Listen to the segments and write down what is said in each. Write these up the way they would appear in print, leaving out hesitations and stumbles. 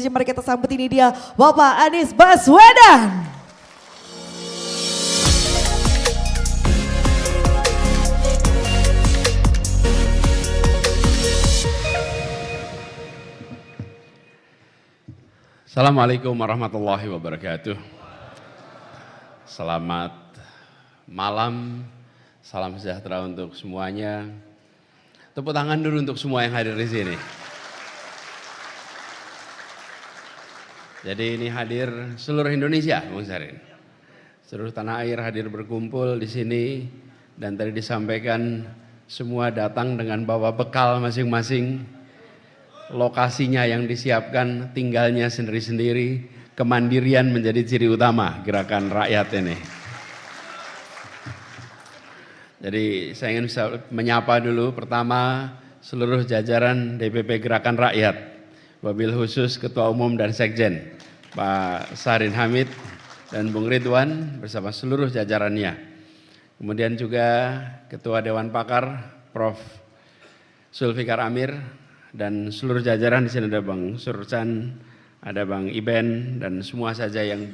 Mari kita sambut, ini dia Bapak Anies Baswedan. Assalamualaikum warahmatullahi wabarakatuh. Selamat malam, salam sejahtera untuk semuanya. Tepuk tangan dulu untuk semua yang hadir di sini. Jadi ini hadir seluruh Indonesia, Bung Sarin. Seluruh tanah air hadir berkumpul di sini, dan tadi disampaikan semua datang dengan bawa bekal masing-masing. Lokasinya yang disiapkan, tinggalnya sendiri-sendiri, kemandirian menjadi ciri utama gerakan rakyat ini. Jadi saya ingin menyapa dulu pertama seluruh jajaran DPP Gerakan Rakyat. Wabil khusus Ketua Umum dan Sekjen, Pak Sarin Hamid dan Bung Ridwan bersama seluruh jajarannya. Kemudian juga Ketua Dewan Pakar, Prof. Zulfikar Amir, dan seluruh jajaran. Di sini ada Bang Surcan, ada Bang Iben, dan semua saja yang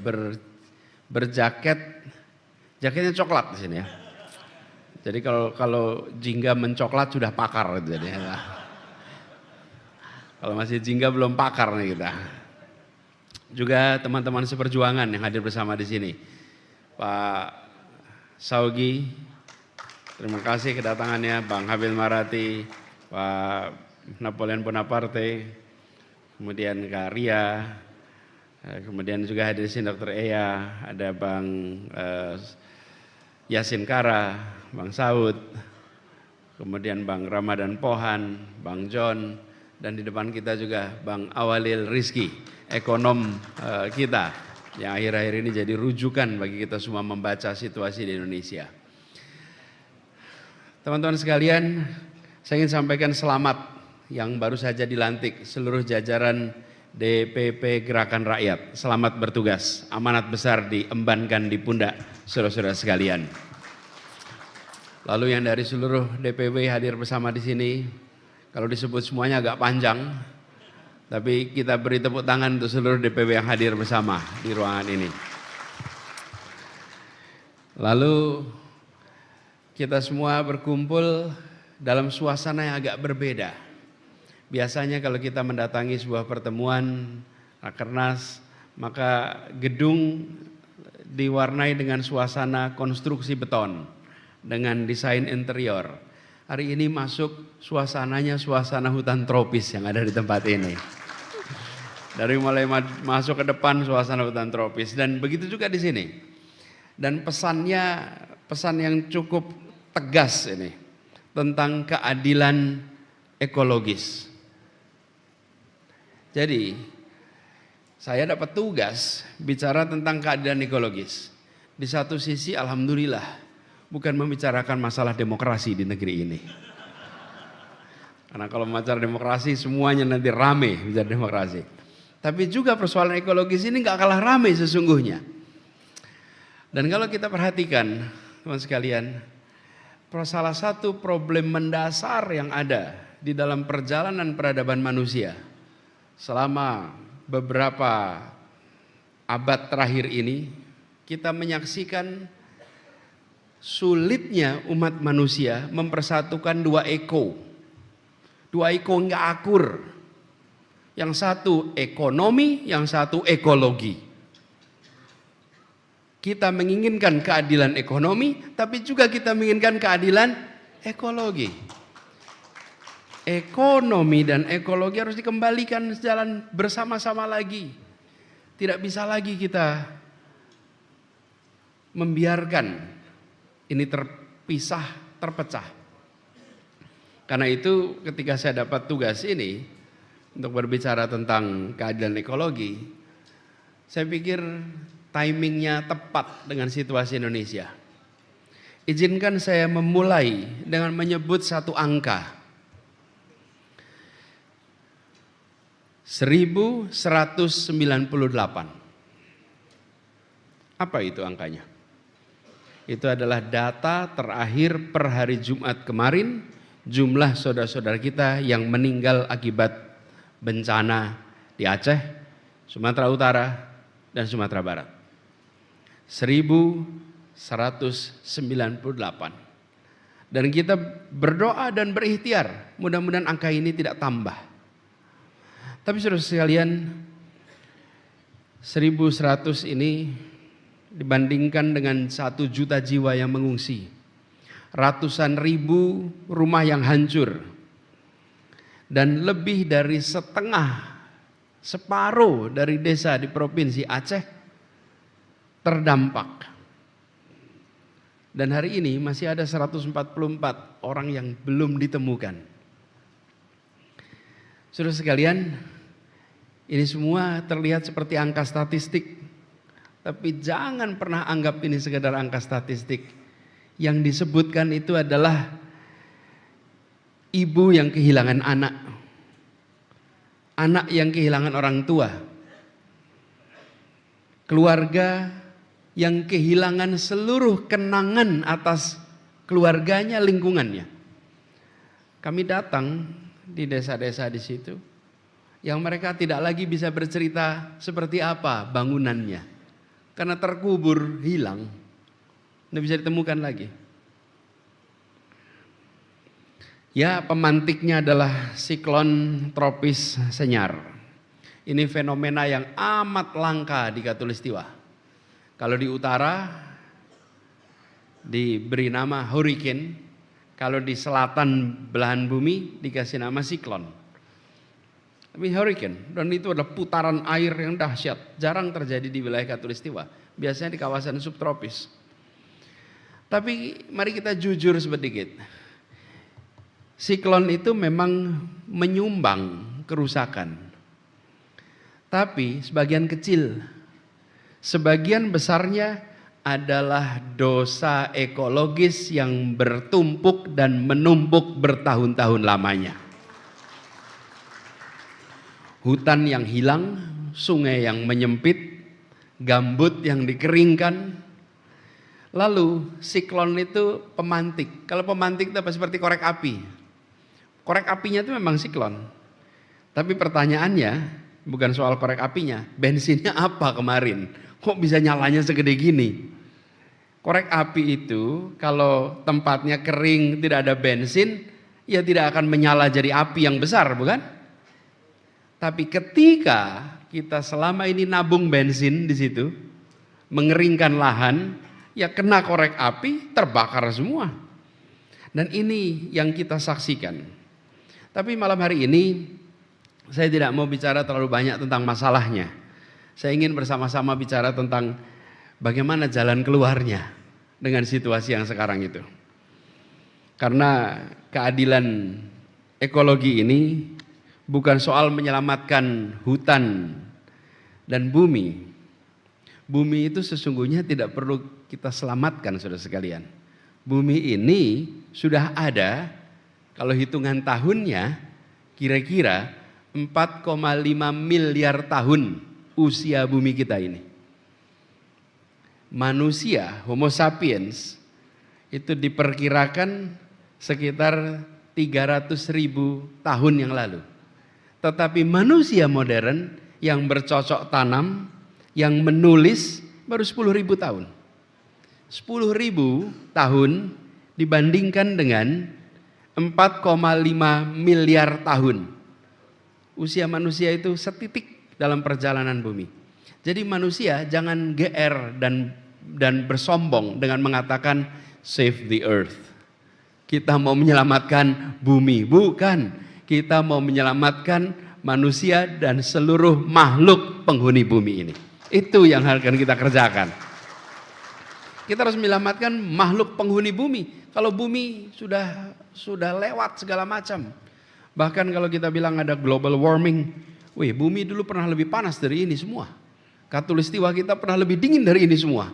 berjaket, jaketnya coklat di sini ya. Jadi kalau jingga mencoklat sudah pakar gitu jadi. Kalau masih jingga belum pakar nih kita. Juga teman-teman seperjuangan yang hadir bersama di sini. Pak Saugi, terima kasih kedatangannya. Bang Habil Marati, Pak Napoleon Bonaparte, kemudian Kak Ria, kemudian juga hadir di sini Dr. Eya, ada Bang Yasin Kara, Bang Saud, kemudian Bang Ramadan Pohan, Bang John, dan di depan kita juga Bang Awalil Rizki, ekonom kita yang akhir-akhir ini jadi rujukan bagi kita semua membaca situasi di Indonesia. Teman-teman sekalian, saya ingin sampaikan selamat yang baru saja dilantik seluruh jajaran DPP Gerakan Rakyat. Selamat bertugas, amanat besar diembankan di pundak saudara-saudara sekalian. Lalu yang dari seluruh DPW hadir bersama di sini. Kalau disebut semuanya agak panjang, tapi kita beri tepuk tangan untuk seluruh DPW yang hadir bersama di ruangan ini. Lalu kita semua berkumpul dalam suasana yang agak berbeda. Biasanya kalau kita mendatangi sebuah pertemuan Rakernas, maka gedung diwarnai dengan suasana konstruksi beton dengan desain interior. Hari ini masuk suasananya suasana hutan tropis yang ada di tempat ini. Dari mulai masuk ke depan suasana hutan tropis, dan begitu juga di sini. Dan pesannya pesan yang cukup tegas ini tentang keadilan ekologis. Jadi saya dapat tugas bicara tentang keadilan ekologis. Di satu sisi alhamdulillah bukan membicarakan masalah demokrasi di negeri ini. Karena kalau bicara demokrasi semuanya nanti rame bicara demokrasi. Tapi juga persoalan ekologis ini nggak kalah rame sesungguhnya. Dan kalau kita perhatikan teman sekalian, salah satu problem mendasar yang ada di dalam perjalanan peradaban manusia selama beberapa abad terakhir ini, kita menyaksikan sulitnya umat manusia mempersatukan dua eko. Dua eko nggak akur. Yang satu ekonomi, yang satu ekologi. Kita menginginkan keadilan ekonomi, tapi juga kita menginginkan keadilan ekologi. Ekonomi dan ekologi harus dikembalikan sejalan bersama-sama lagi. Tidak bisa lagi kita membiarkan ini terpisah, terpecah. Karena itu ketika saya dapat tugas ini untuk berbicara tentang keadilan ekologi, saya pikir timingnya tepat dengan situasi Indonesia. Izinkan saya memulai dengan menyebut satu angka. 1198. Apa itu angkanya? Itu adalah data terakhir per hari Jumat kemarin, jumlah saudara-saudara kita yang meninggal akibat bencana di Aceh Sumatera Utara, dan Sumatera Barat. 1198. Dan kita berdoa dan berikhtiar, mudah-mudahan angka ini tidak tambah. Tapi saudara sekalian, 1100 ini dibandingkan dengan 1 juta jiwa yang mengungsi, ratusan ribu rumah yang hancur, dan lebih dari separuh dari desa di Provinsi Aceh terdampak. Dan hari ini masih ada 144 orang yang belum ditemukan. Saudara sekalian, ini semua terlihat seperti angka statistik, tapi jangan pernah anggap ini sekedar angka statistik. Yang disebutkan itu adalah ibu yang kehilangan anak, anak yang kehilangan orang tua, keluarga yang kehilangan seluruh kenangan atas keluarganya, lingkungannya. Kami datang di desa-desa di situ, yang mereka tidak lagi bisa bercerita seperti apa bangunannya, karena terkubur, hilang, tidak bisa ditemukan lagi. Ya, pemantiknya adalah siklon tropis Senyar. Ini fenomena yang amat langka di Khatulistiwa. Kalau di utara diberi nama hurricane, kalau di selatan belahan bumi dikasih nama siklon. Tapi hurricane, dan itu adalah putaran air yang dahsyat, jarang terjadi di wilayah Khatulistiwa, biasanya di kawasan subtropis. Tapi mari kita jujur sedikit. Siklon itu memang menyumbang kerusakan. Tapi sebagian kecil, sebagian besarnya adalah dosa ekologis yang bertumpuk dan menumpuk bertahun-tahun lamanya. Hutan yang hilang, sungai yang menyempit, gambut yang dikeringkan. Lalu siklon itu pemantik. Kalau pemantik itu seperti korek api. Korek apinya itu memang siklon. Tapi pertanyaannya bukan soal korek apinya, bensinnya apa kemarin? Kok bisa nyalanya segede gini? Korek api itu kalau tempatnya kering, tidak ada bensin, ya tidak akan menyala jadi api yang besar, bukan? Tapi ketika kita selama ini nabung bensin di situ, mengeringkan lahan, ya kena korek api, terbakar semua. Dan ini yang kita saksikan. Tapi malam hari ini saya tidak mau bicara terlalu banyak tentang masalahnya. Saya ingin bersama-sama bicara tentang bagaimana jalan keluarnya dengan situasi yang sekarang itu. Karena keadilan ekologi ini bukan soal menyelamatkan hutan dan bumi. Bumi itu sesungguhnya tidak perlu kita selamatkan, saudara sekalian. Bumi ini sudah ada, kalau hitungan tahunnya kira-kira 4,5 miliar tahun usia bumi kita ini. Manusia, Homo sapiens, itu diperkirakan sekitar 300.000 tahun yang lalu. Tetapi manusia modern yang bercocok tanam, yang menulis baru 10.000 tahun. 10.000 tahun dibandingkan dengan 4,5 miliar tahun. Usia manusia itu setitik dalam perjalanan bumi. Jadi manusia jangan GR dan bersombong dengan mengatakan save the earth. Kita mau menyelamatkan bumi, bukan. Kita mau menyelamatkan manusia dan seluruh makhluk penghuni bumi ini. Itu yang akan kita kerjakan. Kita harus menyelamatkan makhluk penghuni bumi. Kalau bumi sudah lewat segala macam. Bahkan kalau kita bilang ada global warming, bumi dulu pernah lebih panas dari ini semua. Khatulistiwa kita pernah lebih dingin dari ini semua.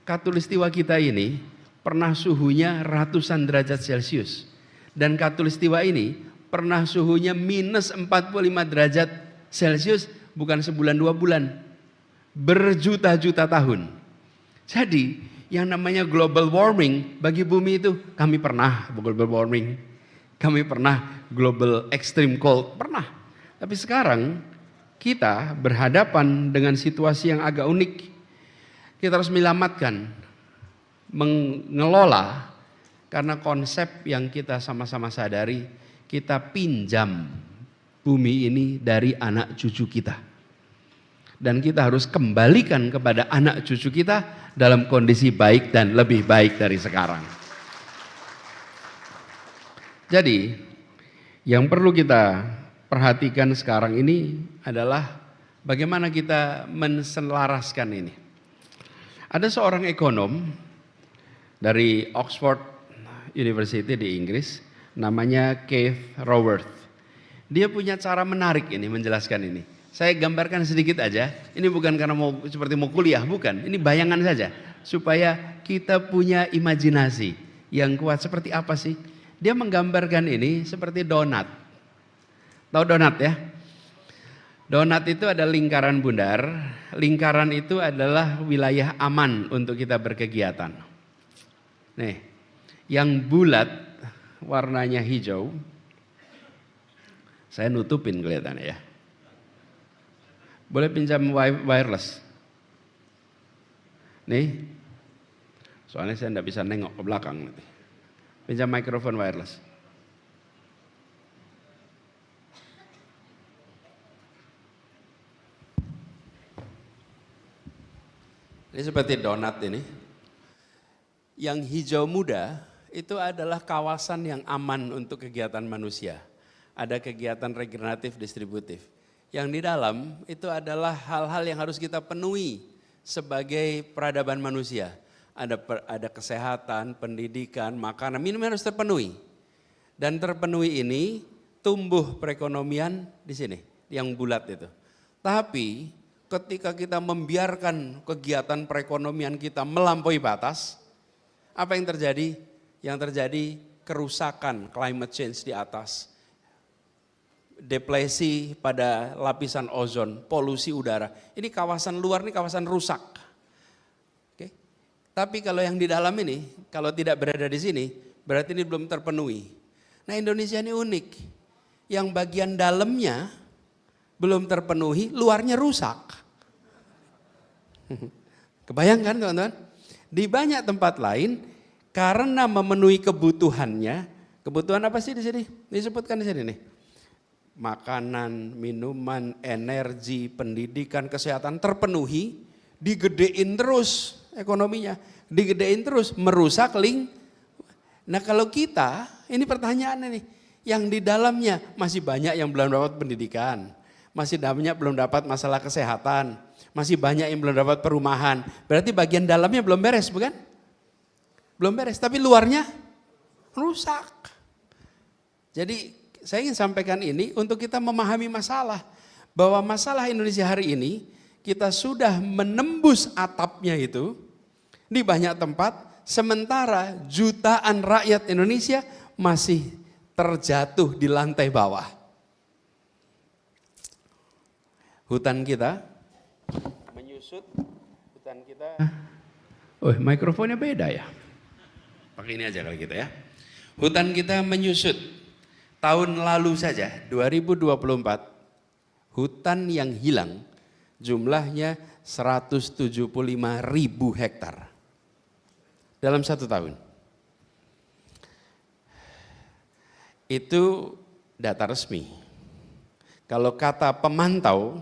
Khatulistiwa kita ini pernah suhunya ratusan derajat Celcius. Dan khatulistiwa ini pernah suhunya minus 45 derajat Celcius bukan sebulan 2 bulan. Berjuta-juta tahun. Jadi yang namanya global warming bagi bumi itu kami pernah global warming. Kami pernah global extreme cold, pernah. Tapi sekarang kita berhadapan dengan situasi yang agak unik. Kita harus menyelamatkan, mengelola, karena konsep yang kita sama-sama sadari, kita pinjam bumi ini dari anak cucu kita. Dan kita harus kembalikan kepada anak cucu kita dalam kondisi baik dan lebih baik dari sekarang. Jadi, yang perlu kita perhatikan sekarang ini adalah bagaimana kita menselaraskan ini. Ada seorang ekonom dari Oxford University di Inggris, namanya Keith Raworth. Dia punya cara menarik ini menjelaskan ini. Saya gambarkan sedikit aja. Ini bukan karena seperti mau kuliah, bukan. Ini bayangan saja supaya kita punya imajinasi yang kuat. Seperti apa sih? Dia menggambarkan ini seperti donat. Tahu donat ya? Donat itu ada lingkaran bundar. Lingkaran itu adalah wilayah aman untuk kita berkegiatan. Nih, yang bulat warnanya hijau. Saya nutupin kelihatannya ya. Boleh pinjam wireless? Nih, soalnya saya tidak bisa nengok ke belakang nanti. Pinjam mikrofon wireless. Ini seperti donat ini. Yang hijau muda itu adalah kawasan yang aman untuk kegiatan manusia. Ada kegiatan regeneratif distributif. Yang di dalam itu adalah hal-hal yang harus kita penuhi sebagai peradaban manusia. Ada kesehatan, pendidikan, makanan, minuman harus terpenuhi. Dan terpenuhi ini tumbuh perekonomian di sini, yang bulat itu. Tapi ketika kita membiarkan kegiatan perekonomian kita melampaui batas, apa yang terjadi? Yang terjadi kerusakan climate change di atas. Depresi pada lapisan ozon, polusi udara. Ini kawasan luar, ini kawasan rusak. Oke. Tapi kalau yang di dalam ini, kalau tidak berada di sini, berarti ini belum terpenuhi. Nah, Indonesia ini unik. Yang bagian dalamnya belum terpenuhi, luarnya rusak. Kebayangkan teman-teman? Di banyak tempat lain, karena memenuhi kebutuhannya, kebutuhan apa sih di sini? Disebutkan di sini nih. Makanan, minuman, energi, pendidikan, kesehatan terpenuhi, digedein terus ekonominya, digedein terus, merusak link. Nah kalau kita, ini pertanyaannya nih, yang di dalamnya masih banyak yang belum dapat pendidikan, masih banyak belum dapat masalah kesehatan, masih banyak yang belum dapat perumahan, berarti bagian dalamnya belum beres bukan? Belum beres, tapi luarnya rusak. Jadi saya ingin sampaikan ini untuk kita memahami masalah. Bahwa masalah Indonesia hari ini, kita sudah menembus atapnya itu di banyak tempat, sementara jutaan rakyat Indonesia masih terjatuh di lantai bawah. Hutan kita menyusut, hutan kita... Oh, mikrofonnya beda ya? Pakai ini aja kalau gitu ya. Hutan kita menyusut. Tahun lalu saja, 2024, hutan yang hilang jumlahnya 175.000 hektar dalam 1 tahun. Itu data resmi. Kalau kata pemantau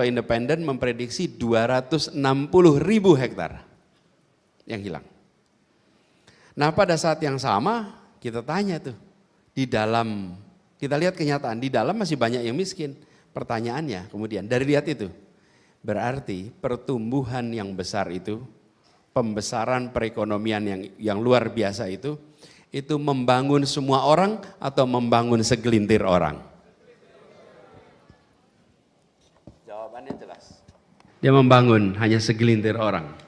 independen memprediksi 260.000 hektar yang hilang. Nah pada saat yang sama, kita tanya tuh, di dalam, kita lihat kenyataan, di dalam masih banyak yang miskin. Pertanyaannya kemudian, dari lihat itu, berarti pertumbuhan yang besar itu, pembesaran perekonomian yang luar biasa itu membangun semua orang atau membangun segelintir orang? Jawabannya jelas. Dia membangun hanya segelintir orang.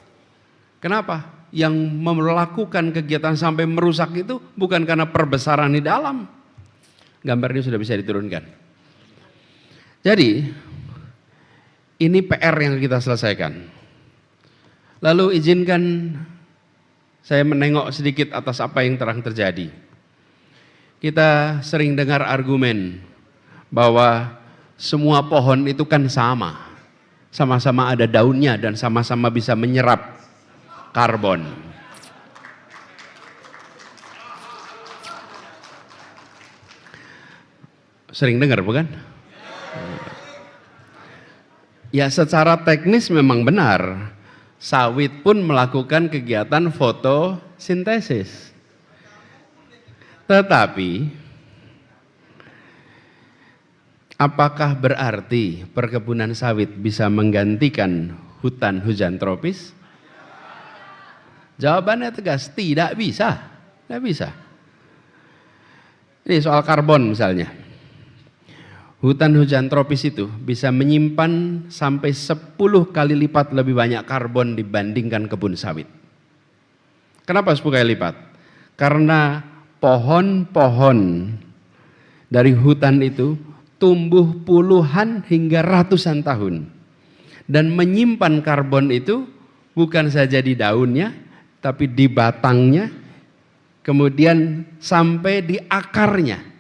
Kenapa? Yang melakukan kegiatan sampai merusak itu bukan karena perbesaran di dalam. Gambar ini sudah bisa diturunkan. Jadi, ini PR yang kita selesaikan. Lalu izinkan saya menengok sedikit atas apa yang terang terjadi. Kita sering dengar argumen bahwa semua pohon itu kan sama. Sama-sama ada daunnya dan sama-sama bisa menyerap karbon. Sering dengar bukan? Ya secara teknis memang benar. Sawit pun melakukan kegiatan fotosintesis. Tetapi apakah berarti perkebunan sawit bisa menggantikan hutan hujan tropis? Jawabannya tegas, tidak bisa. Tidak bisa. Ini soal karbon misalnya. Hutan hujan tropis itu bisa menyimpan sampai 10 kali lipat lebih banyak karbon dibandingkan kebun sawit. Kenapa 10 kali lipat? Karena pohon-pohon dari hutan itu tumbuh puluhan hingga ratusan tahun. Dan menyimpan karbon itu bukan saja di daunnya, tapi di batangnya, kemudian sampai di akarnya.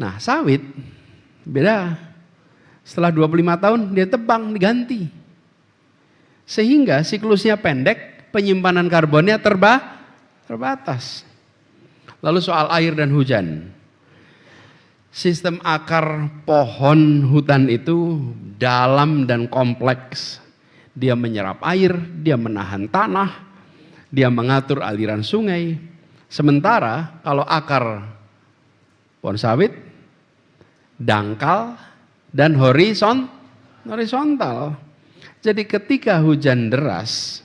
Nah sawit beda, setelah 25 tahun dia tebang, diganti. Sehingga siklusnya pendek, penyimpanan karbonnya terbatas. Lalu soal air dan hujan. Sistem akar pohon hutan itu dalam dan kompleks. Dia menyerap air, dia menahan tanah, dia mengatur aliran sungai. Sementara kalau akar pohon sawit dangkal dan horizontal. Jadi ketika hujan deras,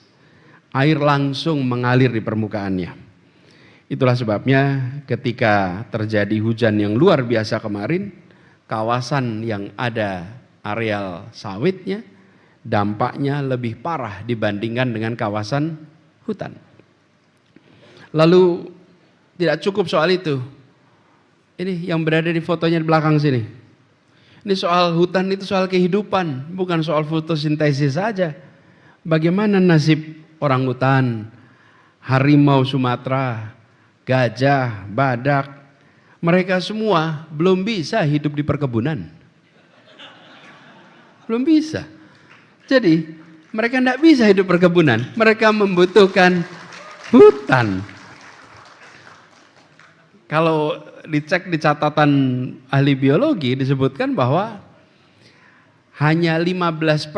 air langsung mengalir di permukaannya. Itulah sebabnya ketika terjadi hujan yang luar biasa kemarin, kawasan yang ada areal sawitnya, dampaknya lebih parah dibandingkan dengan kawasan hutan. Lalu tidak cukup soal itu. Ini yang berada di fotonya di belakang sini. Ini soal hutan, itu soal kehidupan, bukan soal fotosintesis saja. Bagaimana nasib orang hutan, harimau Sumatera, gajah, badak, mereka semua belum bisa hidup di perkebunan. Belum bisa. Jadi mereka tidak bisa hidup perkebunan, mereka membutuhkan hutan. Kalau dicek di catatan ahli biologi disebutkan bahwa hanya 15%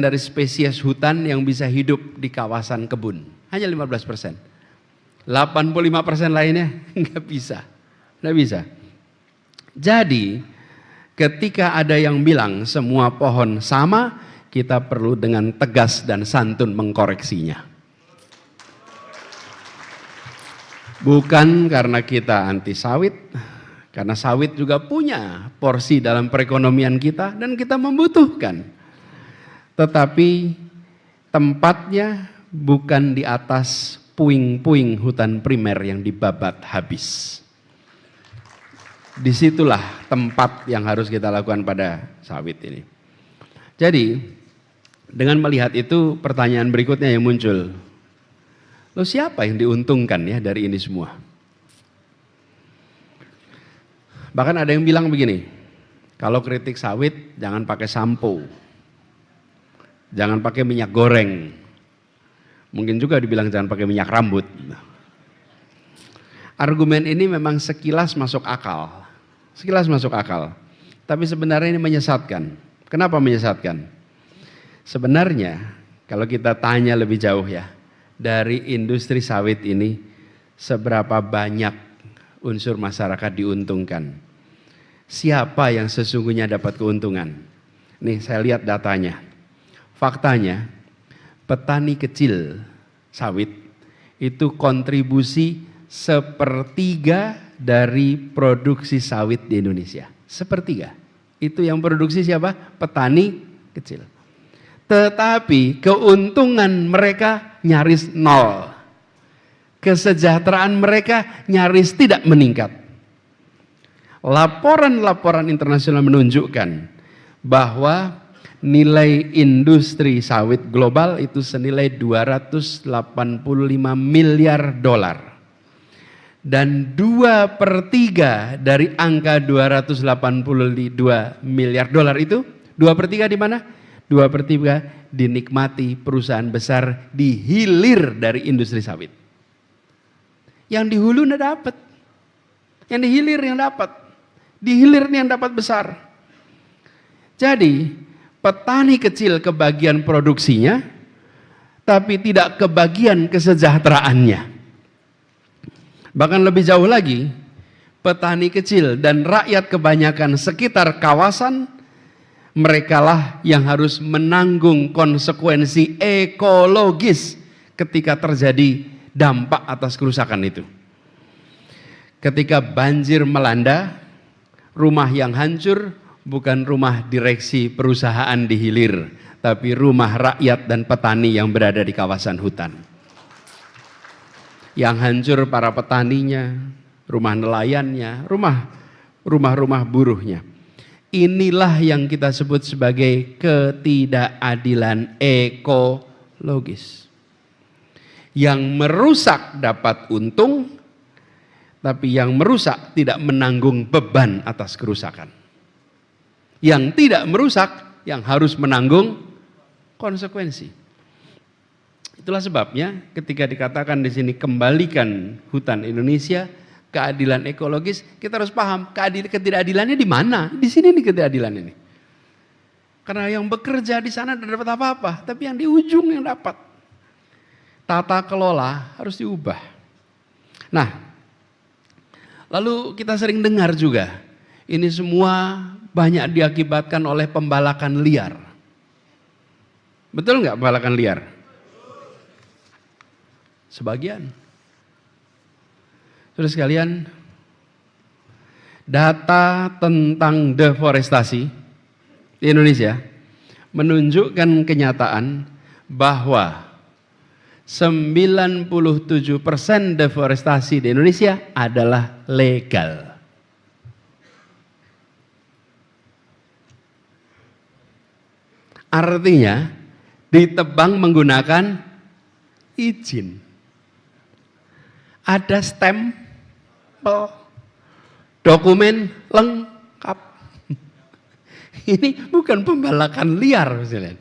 dari spesies hutan yang bisa hidup di kawasan kebun. Hanya 15%. 85% lainnya nggak bisa. Nggak bisa. Jadi ketika ada yang bilang semua pohon sama, kita perlu dengan tegas dan santun mengkoreksinya. Bukan karena kita anti sawit, karena sawit juga punya porsi dalam perekonomian kita dan kita membutuhkan. Tetapi tempatnya bukan di atas puing-puing hutan primer yang dibabat habis. Disitulah tempat yang harus kita lakukan pada sawit ini. Jadi dengan melihat itu pertanyaan berikutnya yang muncul. Loh siapa yang diuntungkan ya dari ini semua? Bahkan ada yang bilang begini, kalau kritik sawit jangan pakai sampo, jangan pakai minyak goreng. Mungkin juga dibilang jangan pakai minyak rambut. Argumen ini memang sekilas masuk akal. Sekilas masuk akal. Tapi sebenarnya ini menyesatkan. Kenapa menyesatkan? Sebenarnya kalau kita tanya lebih jauh ya, dari industri sawit ini seberapa banyak unsur masyarakat diuntungkan? Siapa yang sesungguhnya dapat keuntungan? Nih saya lihat datanya. Faktanya petani kecil sawit itu kontribusi 1/3 dari produksi sawit di Indonesia. 1/3. Itu yang produksi siapa? Petani kecil. Tetapi keuntungan mereka nyaris nol. Kesejahteraan mereka nyaris tidak meningkat. Laporan-laporan internasional menunjukkan bahwa nilai industri sawit global itu senilai $285 miliar. Dan 2/3 dari angka 282 miliar dolar itu, 2/3 di mana? 2/3 dinikmati perusahaan besar di hilir dari industri sawit. Yang di hulu nggak dapat. Yang di hilir yang dapat. Di hilir yang dapat besar. Jadi petani kecil kebagian produksinya, tapi tidak kebagian kesejahteraannya. Bahkan lebih jauh lagi, petani kecil dan rakyat kebanyakan sekitar kawasan, merekalah yang harus menanggung konsekuensi ekologis ketika terjadi dampak atas kerusakan itu. Ketika banjir melanda, rumah yang hancur bukan rumah direksi perusahaan di hilir, tapi rumah rakyat dan petani yang berada di kawasan hutan. Yang hancur para petaninya, rumah nelayannya, rumah-rumah buruhnya. Inilah yang kita sebut sebagai ketidakadilan ekologis. Yang merusak dapat untung, tapi yang merusak tidak menanggung beban atas kerusakan. Yang tidak merusak, yang harus menanggung konsekuensi. Itulah sebabnya ketika dikatakan di sini kembalikan hutan Indonesia, keadilan ekologis, kita harus paham ketidakadilannya di mana? Di sini nih ketidakadilan ini. Karena yang bekerja di sana tidak dapat apa-apa, tapi yang di ujung yang dapat. Tata kelola harus diubah. Nah, lalu kita sering dengar juga, ini semua banyak diakibatkan oleh pembalakan liar. Betul nggak pembalakan liar? Sebagian. Saudara sekalian, data tentang deforestasi di Indonesia menunjukkan kenyataan bahwa 97% deforestasi di Indonesia adalah legal. Artinya ditebang menggunakan izin. Ada stempel, dokumen lengkap. Ini bukan pembalakan liar, misalnya.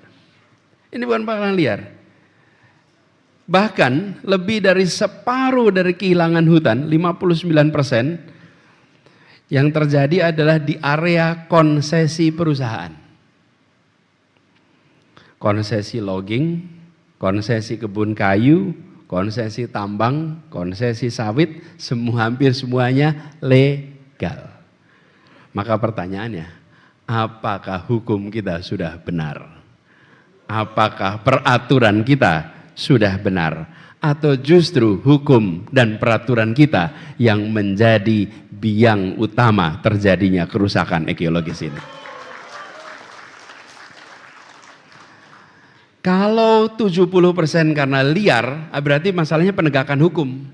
Ini bukan pembalakan liar. Bahkan lebih dari separuh dari kehilangan hutan, 59%, yang terjadi adalah di area konsesi perusahaan. Konsesi logging, konsesi kebun kayu, konsesi tambang, konsesi sawit, hampir semuanya legal. Maka pertanyaannya, apakah hukum kita sudah benar? Apakah peraturan kita sudah benar? Atau justru hukum dan peraturan kita yang menjadi biang utama terjadinya kerusakan ekologis ini? Kalau 70% karena liar, berarti masalahnya penegakan hukum.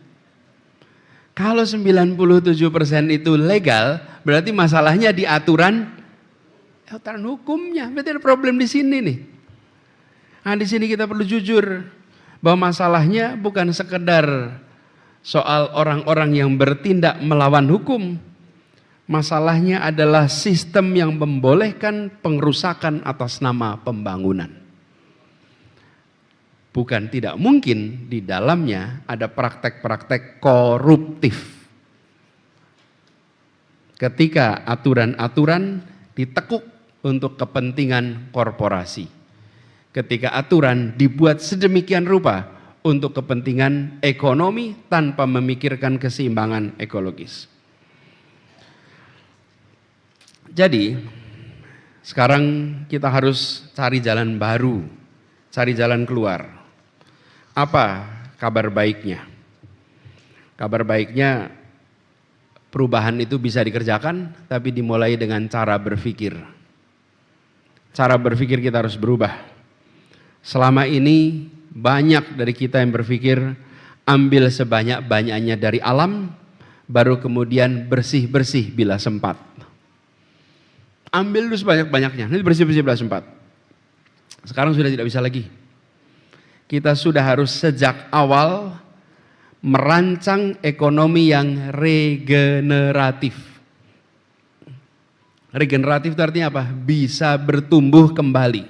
Kalau 97% itu legal, berarti masalahnya di aturan hukumnya. Berarti ada problem di sini nih. Nah, di sini kita perlu jujur bahwa masalahnya bukan sekedar soal orang-orang yang bertindak melawan hukum. Masalahnya adalah sistem yang membolehkan pengerusakan atas nama pembangunan. Bukan tidak mungkin di dalamnya ada praktek-praktek koruptif. Ketika aturan-aturan ditekuk untuk kepentingan korporasi. Ketika aturan dibuat sedemikian rupa untuk kepentingan ekonomi tanpa memikirkan keseimbangan ekologis. Jadi, sekarang kita harus cari jalan baru, cari jalan keluar. Apa kabar baiknya? Kabar baiknya perubahan itu bisa dikerjakan, tapi dimulai dengan cara berpikir. Cara berpikir kita harus berubah. Selama ini banyak dari kita yang berpikir ambil sebanyak-banyaknya dari alam, baru kemudian bersih-bersih bila sempat. Ambil dulu sebanyak-banyaknya, nanti bersih-bersih bila sempat. Sekarang sudah tidak bisa lagi. Kita sudah harus sejak awal merancang ekonomi yang regeneratif. Regeneratif itu artinya apa? Bisa bertumbuh kembali.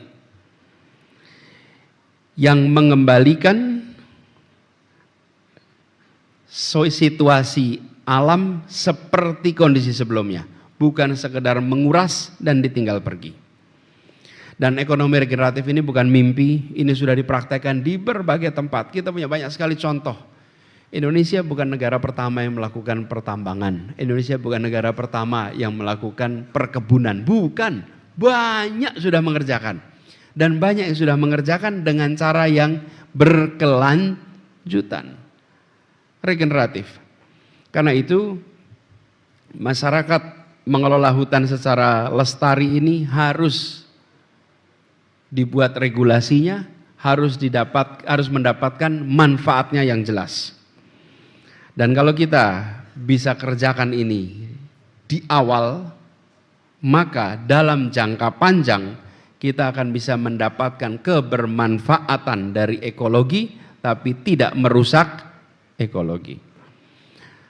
Yang mengembalikan situasi alam seperti kondisi sebelumnya. Bukan sekedar menguras dan ditinggal pergi. Dan ekonomi regeneratif ini bukan mimpi, ini sudah dipraktekkan di berbagai tempat. Kita punya banyak sekali contoh. Indonesia bukan negara pertama yang melakukan pertambangan. Indonesia bukan negara pertama yang melakukan perkebunan. Bukan, banyak sudah mengerjakan. Dan banyak yang sudah mengerjakan dengan cara yang berkelanjutan. Regeneratif. Karena itu masyarakat mengelola hutan secara lestari ini harus dibuat regulasinya, harus mendapatkan manfaatnya yang jelas. Dan kalau kita bisa kerjakan ini di awal, maka dalam jangka panjang kita akan bisa mendapatkan kebermanfaatan dari ekologi, tapi tidak merusak ekologi.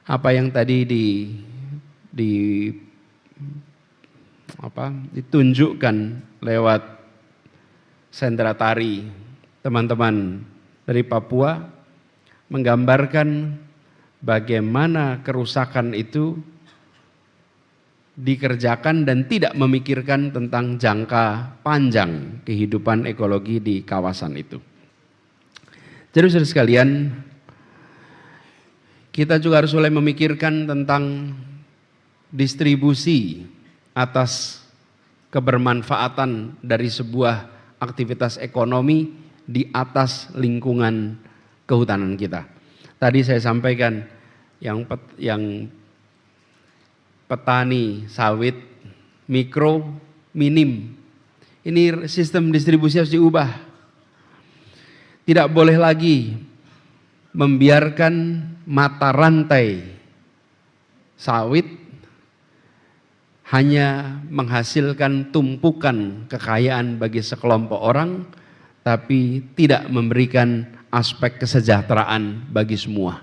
Apa yang tadi ditunjukkan lewat sentra tari teman-teman dari Papua menggambarkan bagaimana kerusakan itu dikerjakan dan tidak memikirkan tentang jangka panjang kehidupan ekologi di kawasan itu. Jadi saudara sekalian, kita juga harus mulai memikirkan tentang distribusi atas kebermanfaatan dari sebuah aktivitas ekonomi di atas lingkungan kehutanan kita. Tadi saya sampaikan yang petani sawit mikro minim, ini sistem distribusi harus diubah. Tidak boleh lagi membiarkan mata rantai sawit hanya menghasilkan tumpukan kekayaan bagi sekelompok orang, tapi tidak memberikan aspek kesejahteraan bagi semua.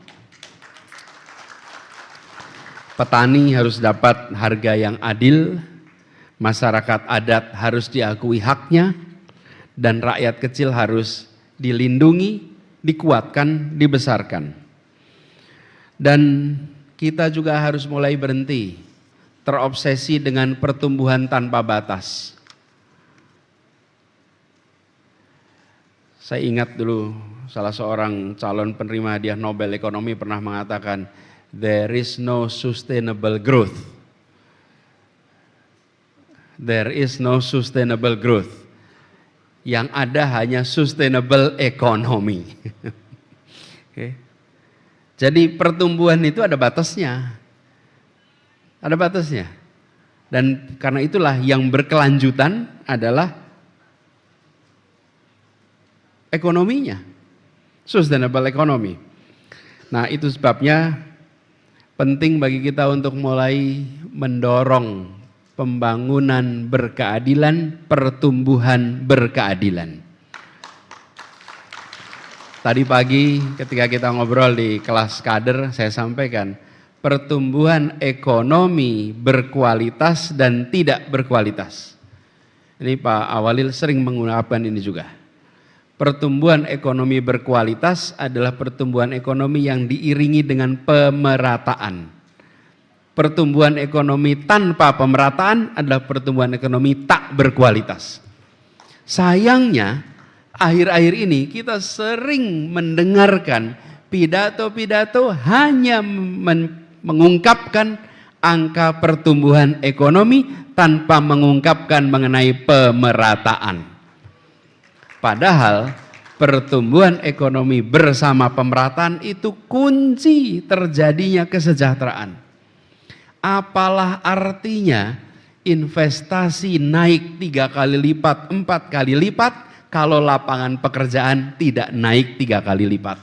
Petani harus dapat harga yang adil, masyarakat adat harus diakui haknya, dan rakyat kecil harus dilindungi, dikuatkan, dibesarkan. Dan kita juga harus mulai berhenti terobsesi dengan pertumbuhan tanpa batas. Saya ingat dulu salah seorang calon penerima hadiah Nobel Ekonomi pernah mengatakan, there is no sustainable growth. There is no sustainable growth. Yang ada hanya sustainable economy. Okay. Jadi pertumbuhan itu ada batasnya. Ada batasnya. Dan karena itulah yang berkelanjutan adalah ekonominya. Sustainable economy. Nah, itu sebabnya penting bagi kita untuk mulai mendorong pembangunan berkeadilan, pertumbuhan berkeadilan. Tadi pagi ketika kita ngobrol di kelas kader, saya sampaikan pertumbuhan ekonomi berkualitas dan tidak berkualitas. Ini Pak Awalil sering menggunakan ini juga. Pertumbuhan ekonomi berkualitas adalah pertumbuhan ekonomi yang diiringi dengan pemerataan. Pertumbuhan ekonomi tanpa pemerataan adalah pertumbuhan ekonomi tak berkualitas. Sayangnya, akhir-akhir ini kita sering mendengarkan pidato-pidato hanya mengungkapkan angka pertumbuhan ekonomi tanpa mengungkapkan mengenai pemerataan. Padahal pertumbuhan ekonomi bersama pemerataan itu kunci terjadinya kesejahteraan. Apalah artinya investasi naik 3 kali lipat, 4 kali lipat kalau lapangan pekerjaan tidak naik 3 kali lipat,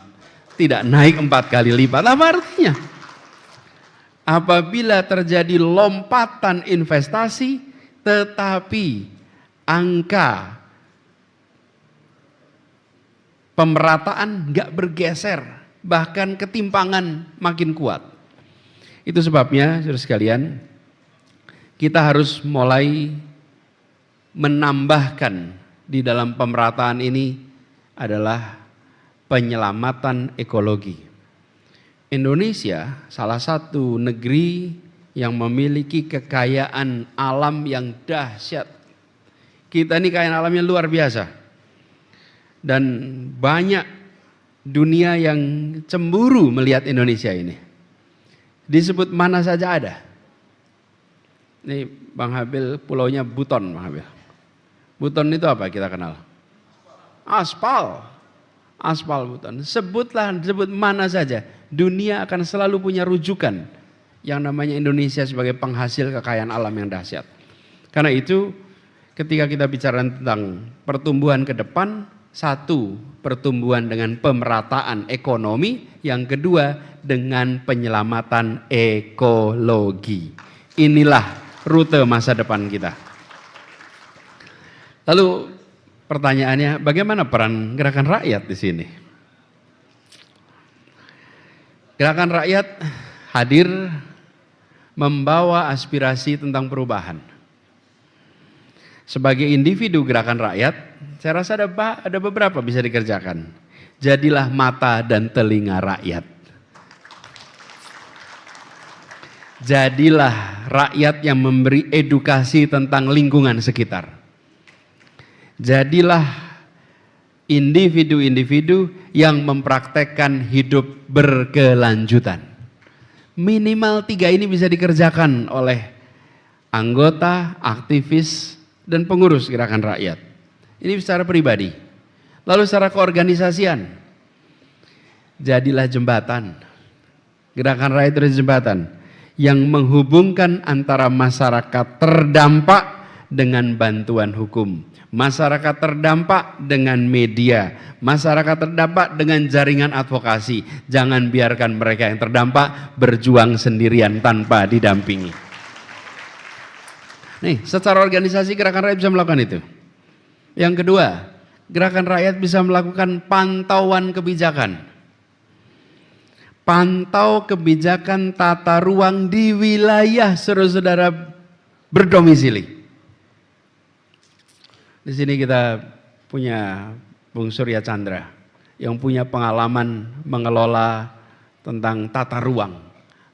tidak naik 4 kali lipat. Apa artinya? Apabila terjadi lompatan investasi tetapi angka pemerataan nggak bergeser, bahkan ketimpangan makin kuat. Itu sebabnya, saudara sekalian, kita harus mulai menambahkan di dalam pemerataan ini adalah penyelamatan ekologi. Indonesia salah satu negeri yang memiliki kekayaan alam yang dahsyat. Kita ini kekayaan alamnya luar biasa. Dan banyak dunia yang cemburu melihat Indonesia ini. Disebut mana saja ada. Ini Bang Habil pulaunya Buton, Bang Habil. Buton itu apa kita kenal? Aspal. Aspal Buton. Sebut mana saja. Dunia akan selalu punya rujukan yang namanya Indonesia sebagai penghasil kekayaan alam yang dahsyat. Karena itu ketika kita bicara tentang pertumbuhan ke depan, satu, pertumbuhan dengan pemerataan ekonomi, yang kedua dengan penyelamatan ekologi. Inilah rute masa depan kita. Lalu pertanyaannya, bagaimana peran gerakan rakyat di sini? Gerakan rakyat hadir membawa aspirasi tentang perubahan. Sebagai individu gerakan rakyat, saya rasa ada beberapa bisa dikerjakan. Jadilah mata dan telinga rakyat. Jadilah rakyat yang memberi edukasi tentang lingkungan sekitar. Jadilah individu-individu yang mempraktekkan hidup berkelanjutan. Minimal 3 ini bisa dikerjakan oleh anggota, aktivis, dan pengurus gerakan rakyat. Ini secara pribadi. Lalu secara keorganisasian, jadilah jembatan. Gerakan rakyat itu jembatan yang menghubungkan antara masyarakat terdampak dengan bantuan hukum, masyarakat terdampak dengan media, masyarakat terdampak dengan jaringan advokasi. Jangan biarkan mereka yang terdampak berjuang sendirian tanpa didampingi. Nih, secara organisasi gerakan rakyat bisa melakukan itu. Yang kedua, gerakan rakyat bisa melakukan pantauan kebijakan. Pantau kebijakan tata ruang di wilayah saudara-saudara berdomisili. Di sini kita punya Bung Surya Chandra yang punya pengalaman mengelola tentang tata ruang.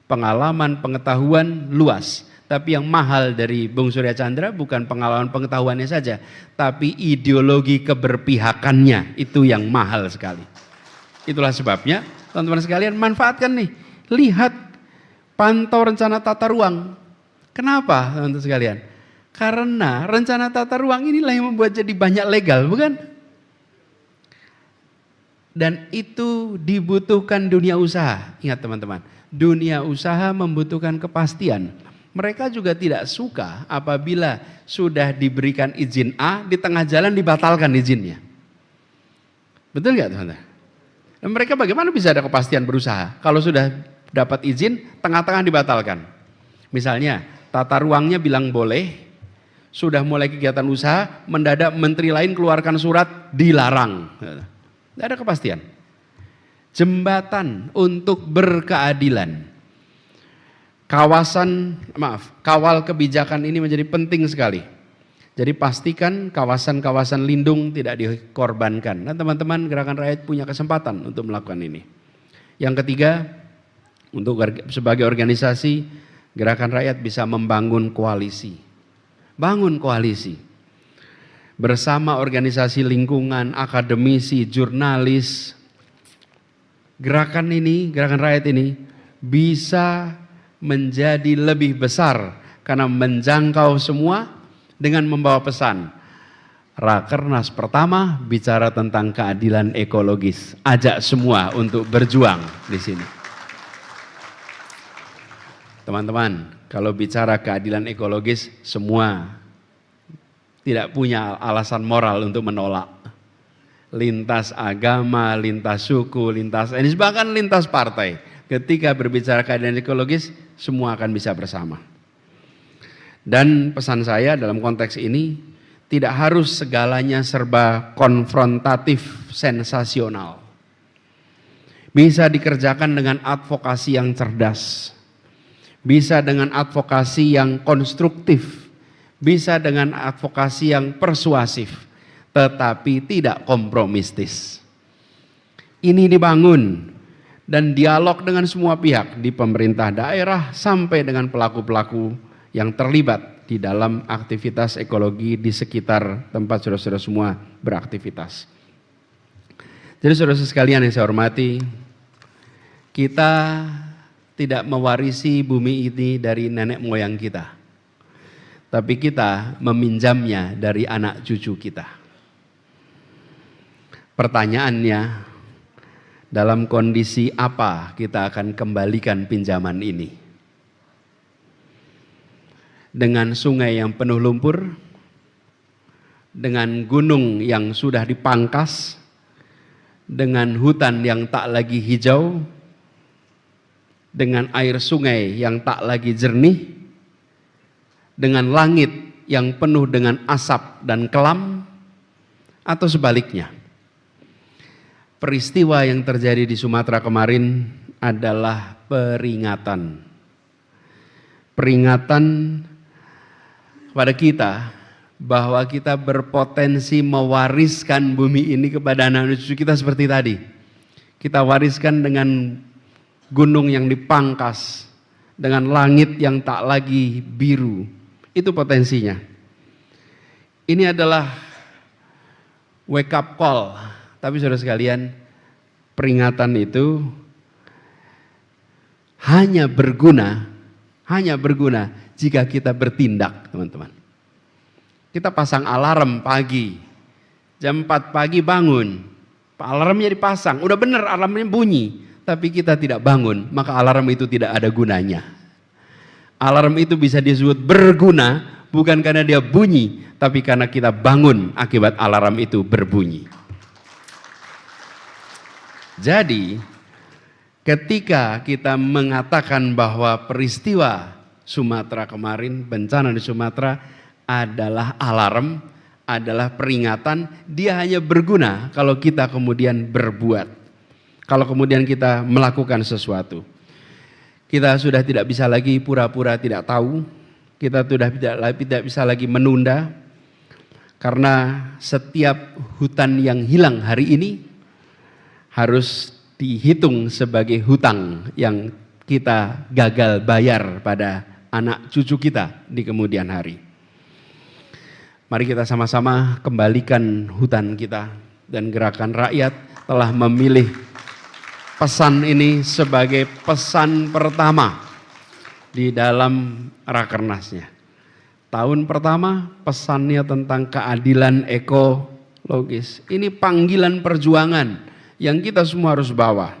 Pengalaman pengetahuan luas. Tapi yang mahal dari Bung Surya Chandra bukan pengalaman pengetahuannya saja, tapi ideologi keberpihakannya, itu yang mahal sekali. Itulah sebabnya teman-teman sekalian manfaatkan nih, lihat, pantau rencana tata ruang. Kenapa teman-teman sekalian? Karena rencana tata ruang inilah yang membuat jadi banyak legal, bukan? Dan itu dibutuhkan dunia usaha. Ingat teman-teman, dunia usaha membutuhkan kepastian. Mereka juga tidak suka apabila sudah diberikan izin A, di tengah jalan dibatalkan izinnya. Betul nggak teman-teman? Dan mereka bagaimana bisa ada kepastian berusaha? Kalau sudah dapat izin, tengah-tengah dibatalkan. Misalnya, tata ruangnya bilang boleh, sudah mulai kegiatan usaha, mendadak menteri lain keluarkan surat, dilarang. Tidak ada kepastian. Jembatan untuk berkeadilan. Kawal kebijakan ini menjadi penting sekali. Jadi pastikan kawasan-kawasan lindung tidak dikorbankan. Nah teman-teman gerakan rakyat punya kesempatan untuk melakukan ini. Yang ketiga, untuk sebagai organisasi, gerakan rakyat bisa membangun koalisi. Bangun koalisi. Bersama organisasi lingkungan, akademisi, jurnalis. Gerakan rakyat ini bisa menjadi lebih besar karena menjangkau semua dengan membawa pesan. Rakernas pertama bicara tentang keadilan ekologis. Ajak semua untuk berjuang di sini. Teman-teman, kalau bicara keadilan ekologis, semua tidak punya alasan moral untuk menolak. Lintas agama, lintas suku, lintas etnis, bahkan lintas partai. Ketika berbicara keadilan ekologis, semua akan bisa bersama. Dan pesan saya dalam konteks ini, tidak harus segalanya serba konfrontatif, sensasional. bisa dikerjakan dengan advokasi yang cerdas, bisa dengan advokasi yang konstruktif, bisa dengan advokasi yang persuasif, tetapi tidak kompromistis. Ini dibangun dan dialog dengan semua pihak di pemerintah daerah sampai dengan pelaku-pelaku yang terlibat di dalam aktivitas ekologi di sekitar tempat saudara-saudara semua beraktivitas. Jadi saudara-saudara sekalian yang saya hormati, kita tidak mewarisi bumi ini dari nenek moyang kita, tapi kita meminjamnya dari anak cucu kita. Pertanyaannya, dalam kondisi apa kita akan kembalikan pinjaman ini? Dengan sungai yang penuh lumpur, dengan gunung yang sudah dipangkas, dengan hutan yang tak lagi hijau, dengan air sungai yang tak lagi jernih, dengan langit yang penuh dengan asap dan kelam, atau sebaliknya. Peristiwa yang terjadi di Sumatera kemarin adalah peringatan. Peringatan kepada kita bahwa kita berpotensi mewariskan bumi ini kepada anak cucu kita seperti tadi. Kita wariskan dengan gunung yang dipangkas, dengan langit yang tak lagi biru. Itu potensinya. Ini adalah wake up call. Tapi saudara sekalian, peringatan itu hanya berguna jika kita bertindak, teman-teman. Kita pasang alarm pagi, jam 4 pagi bangun, alarmnya dipasang, udah bener alarmnya bunyi. Tapi kita tidak bangun, maka alarm itu tidak ada gunanya. Alarm itu bisa disebut berguna bukan karena dia bunyi, tapi karena kita bangun akibat alarm itu berbunyi. Jadi, ketika kita mengatakan bahwa peristiwa Sumatera kemarin, bencana di Sumatera adalah alarm, adalah peringatan, dia hanya berguna kalau kita kemudian berbuat. Kalau kemudian kita melakukan sesuatu, kita sudah tidak bisa lagi pura-pura tidak tahu, kita sudah tidak bisa lagi menunda, karena setiap hutan yang hilang hari ini harus dihitung sebagai hutang yang kita gagal bayar pada anak cucu kita di kemudian hari. Mari kita sama-sama kembalikan hutan kita, dan Gerakan Rakyat telah memilih pesan ini sebagai pesan pertama di dalam Rakernasnya. Tahun pertama pesannya tentang keadilan ekologis. Ini panggilan perjuangan yang kita semua harus bawa.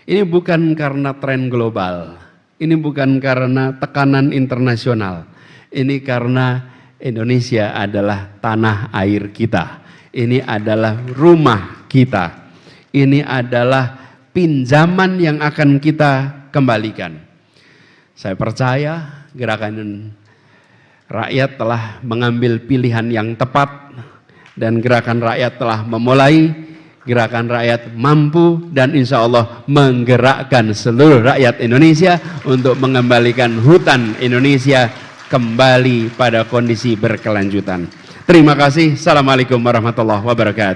Ini bukan karena tren global, ini bukan karena tekanan internasional, ini karena Indonesia adalah tanah air kita, ini adalah rumah kita, ini adalah pinjaman yang akan kita kembalikan. Saya percaya Gerakan Rakyat telah mengambil pilihan yang tepat, dan Gerakan Rakyat telah memulai. Gerakan Rakyat mampu dan insya Allah menggerakkan seluruh rakyat Indonesia untuk mengembalikan hutan Indonesia kembali pada kondisi berkelanjutan. Terima kasih. Assalamualaikum warahmatullahi wabarakatuh.